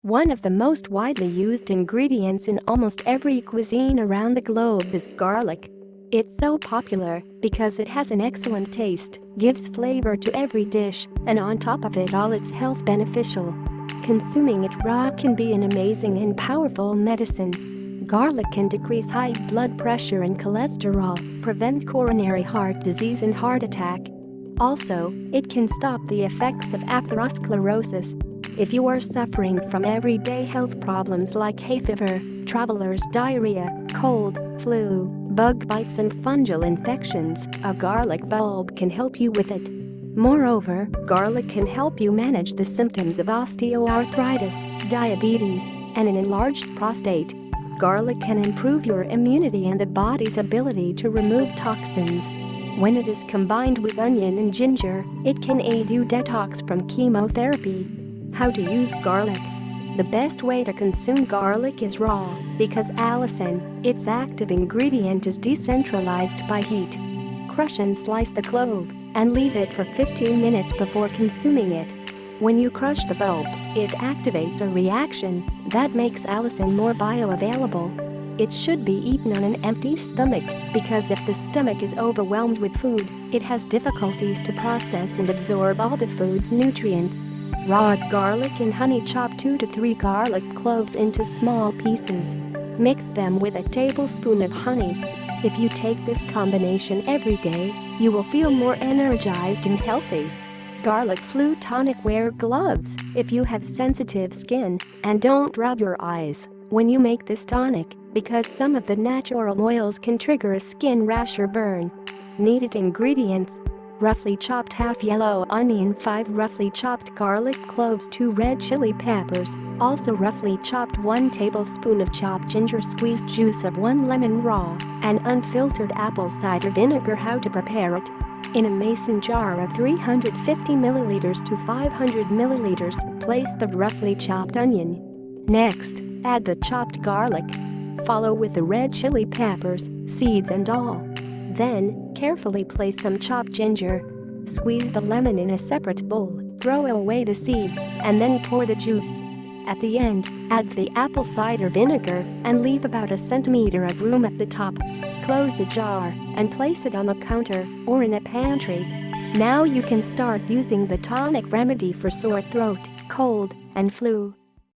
One of the most widely used ingredients in almost every cuisine around the globe is garlic. It's so popular because it has an excellent taste, gives flavor to every dish, and on top of it all it's health beneficial. Consuming it raw can be an amazing and powerful medicine. Garlic can decrease high blood pressure and cholesterol, prevent coronary heart disease and heart attack. Also, it can stop the effects of atherosclerosis. If you are suffering from everyday health problems like hay fever, traveler's diarrhea, cold, flu, bug bites and fungal infections, a garlic bulb can help you with it. Moreover, garlic can help you manage the symptoms of osteoarthritis, diabetes, and an enlarged prostate. Garlic can improve your immunity and the body's ability to remove toxins. When it is combined with onion and ginger, it can aid you detox from chemotherapy. How to use garlic. The best way to consume garlic is raw, because allicin, its active ingredient, is decentralized by heat. Crush and slice the clove, and leave it for 15 minutes before consuming it. When you crush the bulb, it activates a reaction that makes allicin more bioavailable. It should be eaten on an empty stomach, because if the stomach is overwhelmed with food, it has difficulties to process and absorb all the food's nutrients. Raw garlic and honey. Chop 2 to 3 garlic cloves into small pieces. Mix them with a tablespoon of honey. If you take this combination every day, you will feel more energized and healthy. Garlic flu tonic. Wear gloves if you have sensitive skin, and don't rub your eyes when you make this tonic, because some of the natural oils can trigger a skin rash or burn. Needed ingredients: roughly chopped half yellow onion, 5 roughly chopped garlic cloves, 2 red chili peppers, also roughly chopped 1 tablespoon of chopped ginger, squeezed juice of 1 lemon raw, and unfiltered apple cider vinegar. How to prepare it? In a mason jar of 350 milliliters to 500 milliliters, place the roughly chopped onion. Next, add the chopped garlic. Follow with the red chili peppers, seeds and all. Then, carefully place some chopped ginger. Squeeze the lemon in a separate bowl, throw away the seeds, and then pour the juice. At the end, add the apple cider vinegar and leave about a centimeter of room at the top. Close the jar and place it on the counter or in a pantry. Now you can start using the tonic remedy for sore throat, cold, and flu.